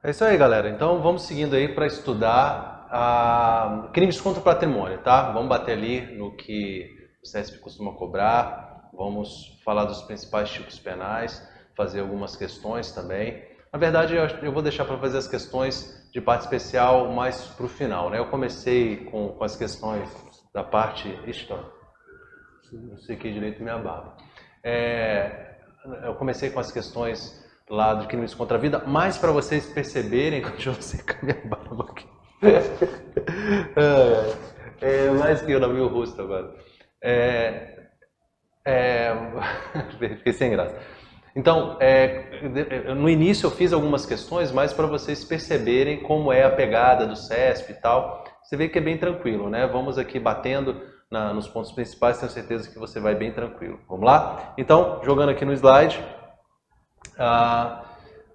É isso aí, galera. Então vamos seguindo aí para estudar crimes contra o patrimônio, tá? Vamos bater ali no que o CESP costuma cobrar, vamos falar dos principais tipos penais, fazer algumas questões também. Na verdade, eu vou deixar para fazer as questões de parte especial mais para o final, né? Eu comecei com as questões da parte... Ixi, não sei que direito minha barba. Eu comecei com as questões lá de crimes contra a vida, mas para vocês perceberem, deixa eu secar minha barba aqui. Mais que eu no meu rosto agora. Fiquei sem graça. Então, no início eu fiz algumas questões, mas para vocês perceberem como é a pegada do CESP e tal. Você vê que é bem tranquilo, né? Vamos aqui batendo nos pontos principais, tenho certeza que você vai bem tranquilo. Vamos lá? Então, jogando aqui no slide.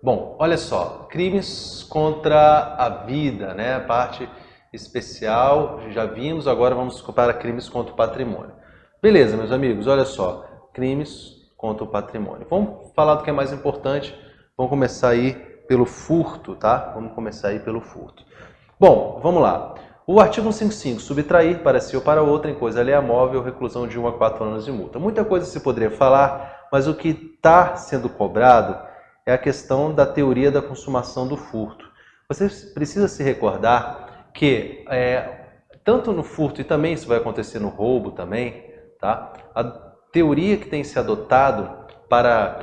Bom, olha só, crimes contra a vida, né? A parte especial, já vimos, agora vamos para crimes contra o patrimônio. Beleza, meus amigos, olha só, crimes contra o patrimônio. Vamos falar do que é mais importante, vamos começar aí pelo furto, tá? Vamos começar aí pelo furto. Bom, vamos lá. O artigo 155, subtrair para si ou para outra em coisa alheia móvel, reclusão de 1 a 4 anos de multa. Muita coisa se poderia falar, mas o que está sendo cobrado é a questão da teoria da consumação do furto. Você precisa se recordar que, tanto no furto e também isso vai acontecer no roubo também, tá? A teoria que tem se adotado para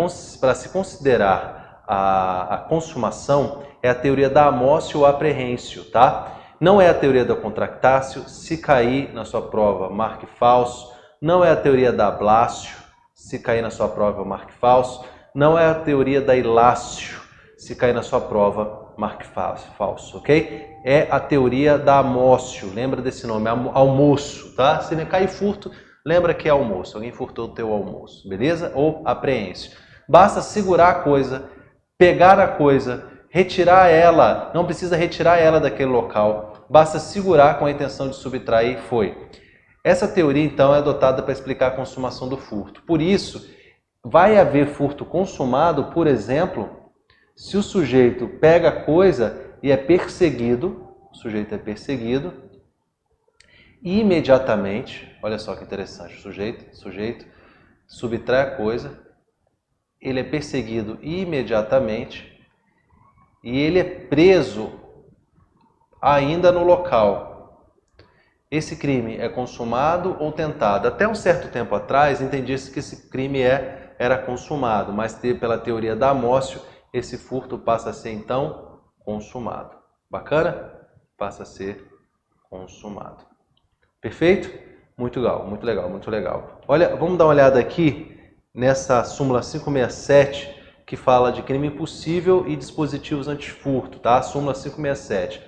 se considerar a consumação é a teoria da amócio ou aprehencio, tá? Não é a teoria da contractácio, se cair na sua prova, marque falso. Não é a teoria da ablácio, se cair na sua prova, marque falso. Não é a teoria da ilácio, se cair na sua prova, marque falso, ok? É a teoria da amócio, lembra desse nome, almoço, tá? Se cair furto, lembra que é almoço, alguém furtou o teu almoço, beleza? Ou apreensão. Basta segurar a coisa, pegar a coisa, retirar ela, não precisa retirar ela daquele local, basta segurar com a intenção de subtrair, foi. Essa teoria, então, é adotada para explicar a consumação do furto. Por isso, vai haver furto consumado, por exemplo, se o sujeito pega a coisa e é perseguido, o sujeito é perseguido, e imediatamente, olha só que interessante, o sujeito subtrai a coisa, ele é perseguido imediatamente e ele é preso ainda no local. Esse crime é consumado ou tentado? Até um certo tempo atrás, entendia-se que esse crime era consumado, mas pela teoria da amócio, esse furto passa a ser então consumado. Bacana? Passa a ser consumado. Perfeito? Muito legal, muito legal, muito legal. Olha, vamos dar uma olhada aqui nessa súmula 567, que fala de crime impossível e dispositivos antifurto, tá? Súmula 567.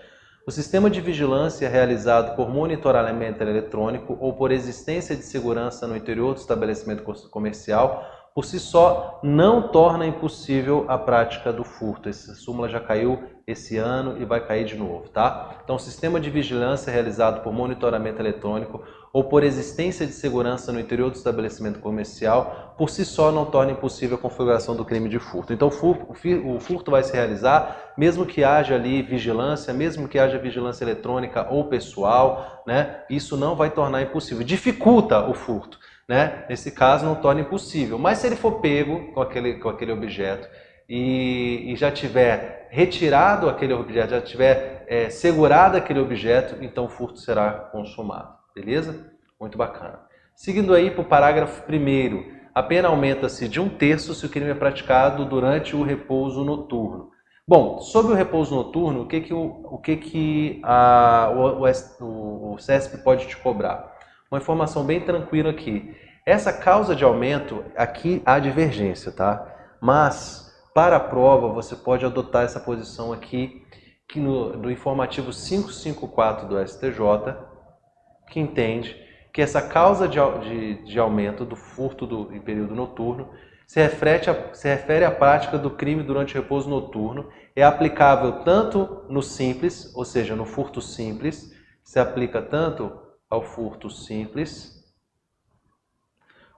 O sistema de vigilância realizado por monitoramento eletrônico ou por existência de segurança no interior do estabelecimento comercial, por si só, não torna impossível a prática do furto. Essa súmula já caiu esse ano e vai cair de novo, tá? Então, o sistema de vigilância realizado por monitoramento eletrônico ou por existência de segurança no interior do estabelecimento comercial, por si só não torna impossível a configuração do crime de furto. Então, o furto vai se realizar, mesmo que haja ali vigilância, mesmo que haja vigilância eletrônica ou pessoal, né? Isso não vai tornar impossível. Dificulta o furto, né? Nesse caso, não torna impossível. Mas se ele for pego com aquele objeto e já tiver retirado aquele objeto, já tiver segurado aquele objeto, então o furto será consumado. Beleza? Muito bacana. Seguindo aí para o parágrafo 1º, a pena aumenta-se de 1/3 se o crime é praticado durante o repouso noturno. Bom, sobre o repouso noturno, o CESP pode te cobrar? Uma informação bem tranquila aqui. Essa causa de aumento, aqui há divergência, tá? Mas, para a prova, você pode adotar essa posição aqui, que no informativo 554 do STJ, que entende que essa causa de aumento do furto em período noturno se refere à prática do crime durante o repouso noturno, é aplicável tanto no simples, ou seja, no furto simples, se aplica tanto ao furto simples,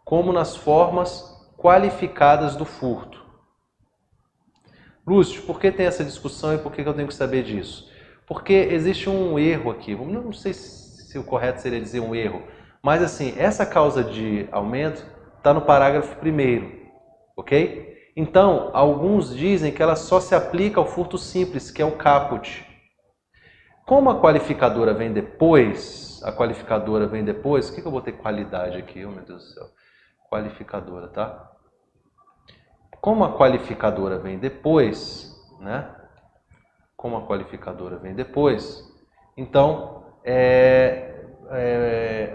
como nas formas qualificadas do furto. Lúcio, por que tem essa discussão e por que eu tenho que saber disso? Porque existe um erro aqui, não sei se o correto seria dizer um erro, mas assim, essa causa de aumento está no parágrafo 1º, ok? Então, alguns dizem que ela só se aplica ao furto simples, que é o caput. Como a qualificadora vem depois, o que eu botei qualidade aqui? Oh, meu Deus do céu. Qualificadora, tá? Como a qualificadora vem depois, né? Então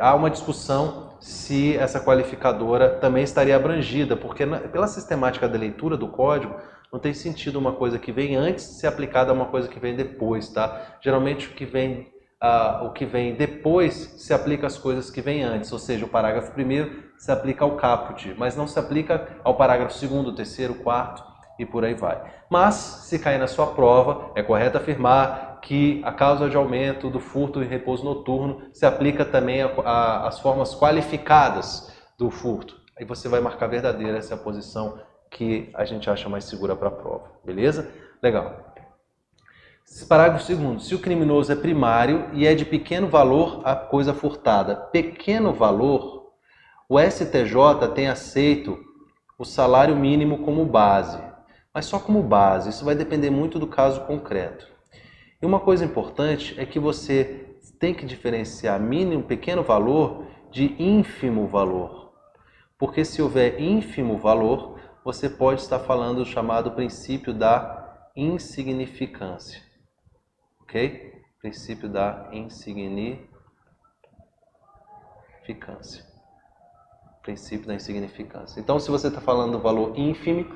há uma discussão se essa qualificadora também estaria abrangida, porque pela sistemática da leitura do código, não tem sentido uma coisa que vem antes ser aplicada a uma coisa que vem depois, tá? Geralmente o que vem depois se aplica às coisas que vêm antes, ou seja, o parágrafo 1º se aplica ao caput, mas não se aplica ao parágrafo 2º, 3º, 4º e por aí vai. Mas, se cair na sua prova, é correto afirmar que a causa de aumento do furto em repouso noturno se aplica também às formas qualificadas do furto. Aí você vai marcar verdadeira, essa é a posição que a gente acha mais segura para a prova, beleza? Legal. Parágrafo 2º. Se o criminoso é primário e é de pequeno valor a coisa furtada. Pequeno valor, o STJ tem aceito o salário mínimo como base, mas só como base. Isso vai depender muito do caso concreto. E uma coisa importante é que você tem que diferenciar mínimo, pequeno valor de ínfimo valor. Porque se houver ínfimo valor, você pode estar falando do chamado princípio da insignificância. Ok? Princípio da insignificância. Princípio da insignificância. Então, se você está falando do valor ínfimo,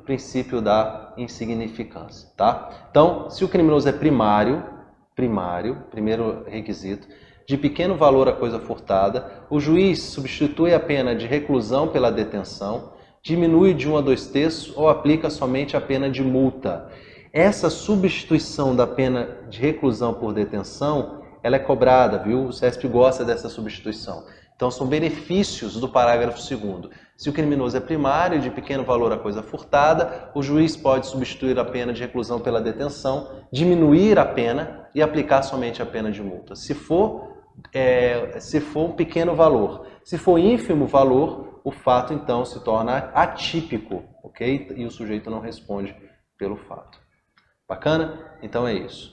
princípio da insignificância, tá? Então, se o criminoso é primário, primeiro requisito, de pequeno valor a coisa furtada, o juiz substitui a pena de reclusão pela detenção, diminui de 1 a 2/3 ou aplica somente a pena de multa. Essa substituição da pena de reclusão por detenção, ela é cobrada, viu? O CESP gosta dessa substituição. Então, são benefícios do parágrafo 2º. Se o criminoso é primário, de pequeno valor a coisa furtada, o juiz pode substituir a pena de reclusão pela detenção, diminuir a pena e aplicar somente a pena de multa. Se for um pequeno valor. Se for ínfimo valor, o fato então se torna atípico, ok? E o sujeito não responde pelo fato. Bacana? Então é isso.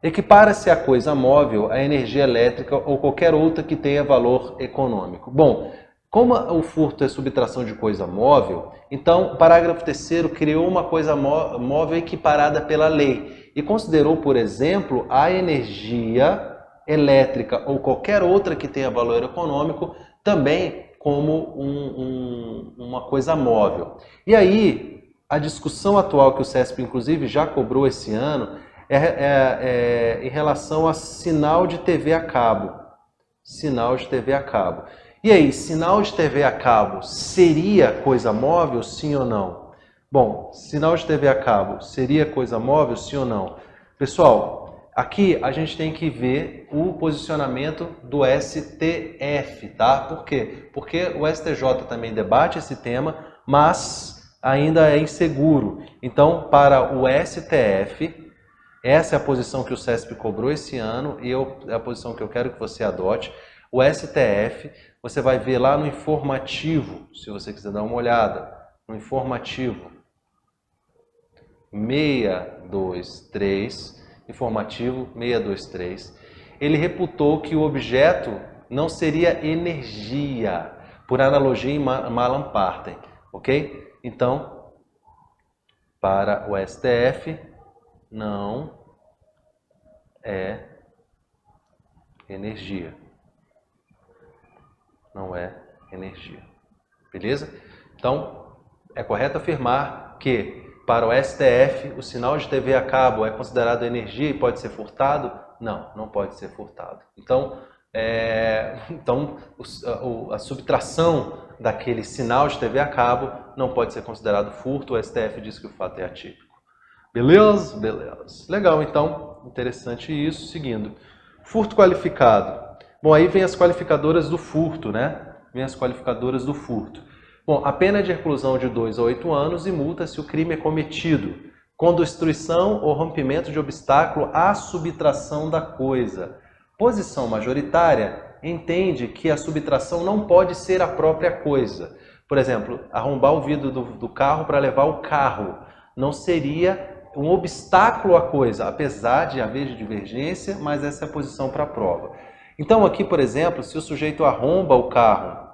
Equipara-se a coisa móvel à energia elétrica ou qualquer outra que tenha valor econômico. Bom, como o furto é subtração de coisa móvel, então o parágrafo 3º criou uma coisa móvel equiparada pela lei e considerou, por exemplo, a energia elétrica ou qualquer outra que tenha valor econômico também como uma coisa móvel. E aí, a discussão atual que o CESP, inclusive, já cobrou esse ano em relação a sinal de TV a cabo. Sinal de TV a cabo. E aí, sinal de TV a cabo seria coisa móvel, sim ou não? Bom, sinal de TV a cabo seria coisa móvel, sim ou não? Pessoal, aqui a gente tem que ver o posicionamento do STF, tá? Por quê? Porque o STJ também debate esse tema, mas ainda é inseguro. Então, para o STF, essa é a posição que o CESP cobrou esse ano e é a posição que eu quero que você adote. O STF, você vai ver lá no informativo, se você quiser dar uma olhada, no informativo 623, informativo 623, ele reputou que o objeto não seria energia, por analogia em Malam-Partem, ok? Então, para o STF, não é energia. Não é energia. Beleza? Então, é correto afirmar que para o STF o sinal de TV a cabo é considerado energia e pode ser furtado? Não, não pode ser furtado. Então, a subtração daquele sinal de TV a cabo não pode ser considerado furto. O STF diz que o fato é atípico. Beleza? Beleza. Legal, então, interessante isso. Seguindo. Furto qualificado. Bom, aí vem as qualificadoras do furto, né? Vem as qualificadoras do furto. Bom, a pena é de reclusão de 2 a 8 anos e multa se o crime é cometido com destruição ou rompimento de obstáculo à subtração da coisa. Posição majoritária entende que a subtração não pode ser a própria coisa. Por exemplo, arrombar o vidro do carro para levar o carro não seria um obstáculo à coisa, apesar de haver divergência, mas essa é a posição para a prova. Então aqui, por exemplo, se o sujeito arromba o carro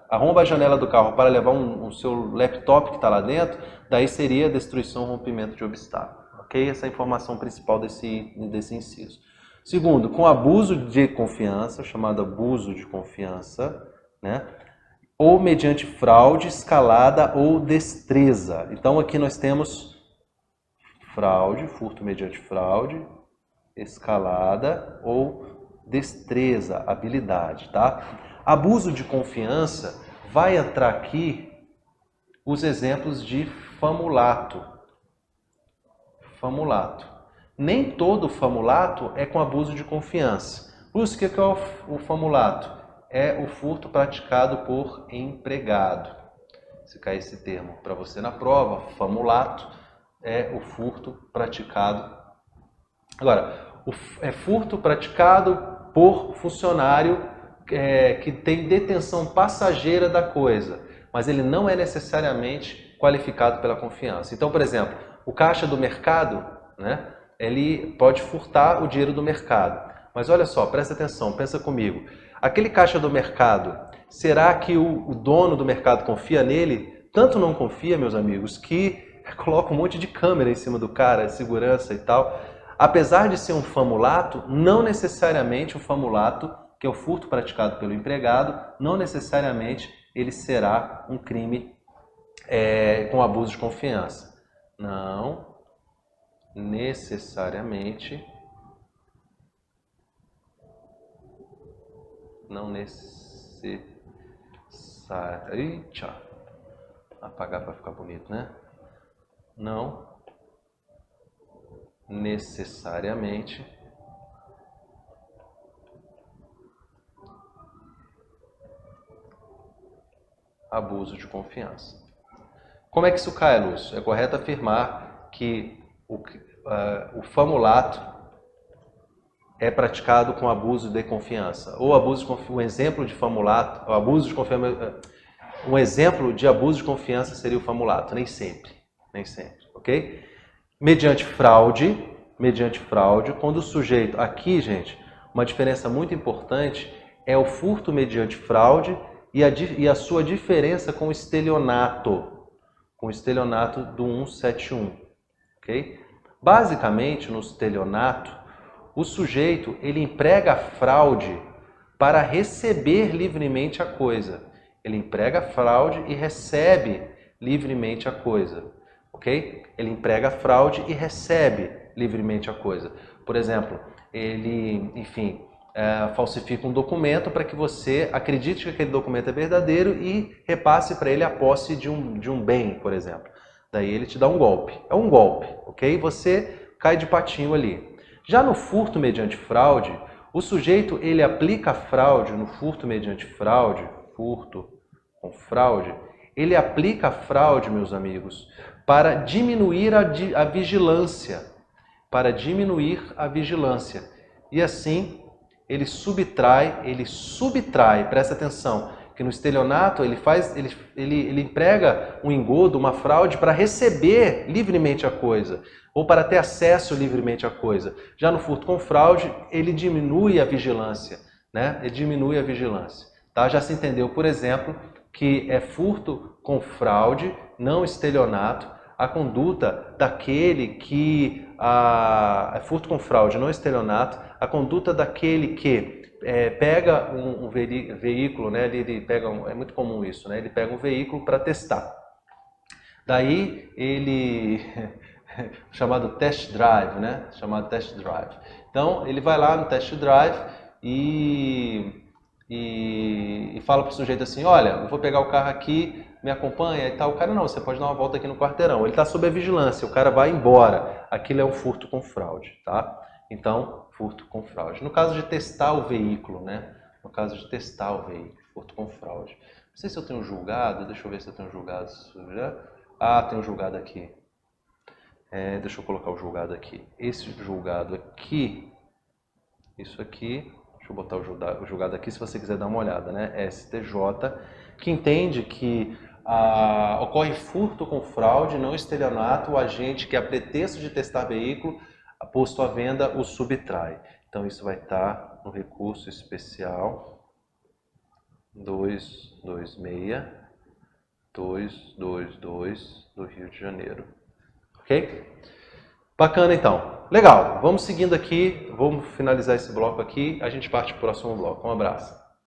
arromba a janela do carro para levar o seu laptop que está lá dentro, daí seria destruição ou rompimento de obstáculo. Ok? Essa é a informação principal desse inciso. Segundo, com abuso de confiança, chamado abuso de confiança, né? Ou mediante fraude, escalada ou destreza. Então aqui nós temos fraude, furto mediante fraude, escalada ou destreza, habilidade, tá? Abuso de confiança, vai entrar aqui os exemplos de famulato. Famulato. Nem todo famulato é com abuso de confiança. Por isso, o que é o famulato? É o furto praticado por empregado. Se cair esse termo para você na prova, famulato é o furto praticado. Agora, é furto praticado por funcionário que tem detenção passageira da coisa, mas ele não é necessariamente qualificado pela confiança. Então, por exemplo, o caixa do mercado, né, ele pode furtar o dinheiro do mercado. Mas olha só, presta atenção, pensa comigo. Aquele caixa do mercado, será que o dono do mercado confia nele? Tanto não confia, meus amigos, que coloca um monte de câmera em cima do cara, segurança e tal. Apesar de ser um famulato, não necessariamente o famulato, que é o furto praticado pelo empregado, não necessariamente ele será um crime com abuso de confiança. Não necessariamente. Não necessariamente. Eita. Apagar para ficar bonito, né? Não necessariamente abuso de confiança. Como é que isso cai, Lúcio? É correto afirmar que o famulato é praticado com abuso de confiança. Ou um exemplo de famulato, abuso de confiança, um exemplo de abuso de confiança seria o famulato. Nem sempre, ok? Mediante fraude, quando o sujeito... Aqui, gente, uma diferença muito importante é o furto mediante fraude e a sua diferença com o estelionato do 171, ok? Basicamente, no estelionato, o sujeito ele emprega a fraude para receber livremente a coisa. Ele emprega a fraude e recebe livremente a coisa, ok? Ele emprega a fraude e recebe livremente a coisa. Por exemplo, ele, enfim, falsifica um documento para que você acredite que aquele documento é verdadeiro e repasse para ele a posse de um bem, por exemplo. Daí ele te dá um golpe. É um golpe, ok? Você cai de patinho ali. Já no furto mediante fraude, o sujeito ele aplica a fraude no furto mediante fraude, furto com fraude, ele aplica a fraude, meus amigos, para diminuir a vigilância, E assim, ele subtrai, presta atenção, que no estelionato ele emprega um engodo, uma fraude para receber livremente a coisa, ou para ter acesso livremente à coisa. Já no furto com fraude, ele diminui a vigilância, né? Tá? Já se entendeu, por exemplo, que é furto com fraude, não estelionato, a conduta daquele que... é furto com fraude, não estelionato, a conduta daquele que pega um veículo, né? Ele pega é muito comum isso, né? Ele pega um veículo para testar. Daí ele... chamado test drive, né? Então, ele vai lá no test drive e fala para o sujeito assim, olha, eu vou pegar o carro aqui, me acompanha e tal. O cara, não, você pode dar uma volta aqui no quarteirão. Ele está sob a vigilância, o cara vai embora. Aquilo é um furto com fraude, tá? Então, furto com fraude. No caso de testar o veículo, né? Furto com fraude. Não sei se eu tenho julgado, deixa eu ver se eu tenho julgado. Ah, tem um julgado aqui. Deixa eu colocar o julgado aqui. Esse julgado aqui, isso aqui, deixa eu botar o julgado aqui se você quiser dar uma olhada, né? STJ, que entende que ocorre furto com fraude, não estelionato, o agente que a pretexto de testar veículo posto à venda o subtrai. Então isso vai estar no recurso especial 226-222 do Rio de Janeiro. Ok? Bacana então. Legal. Vamos seguindo aqui. Vamos finalizar esse bloco aqui. A gente parte para o próximo bloco. Um abraço.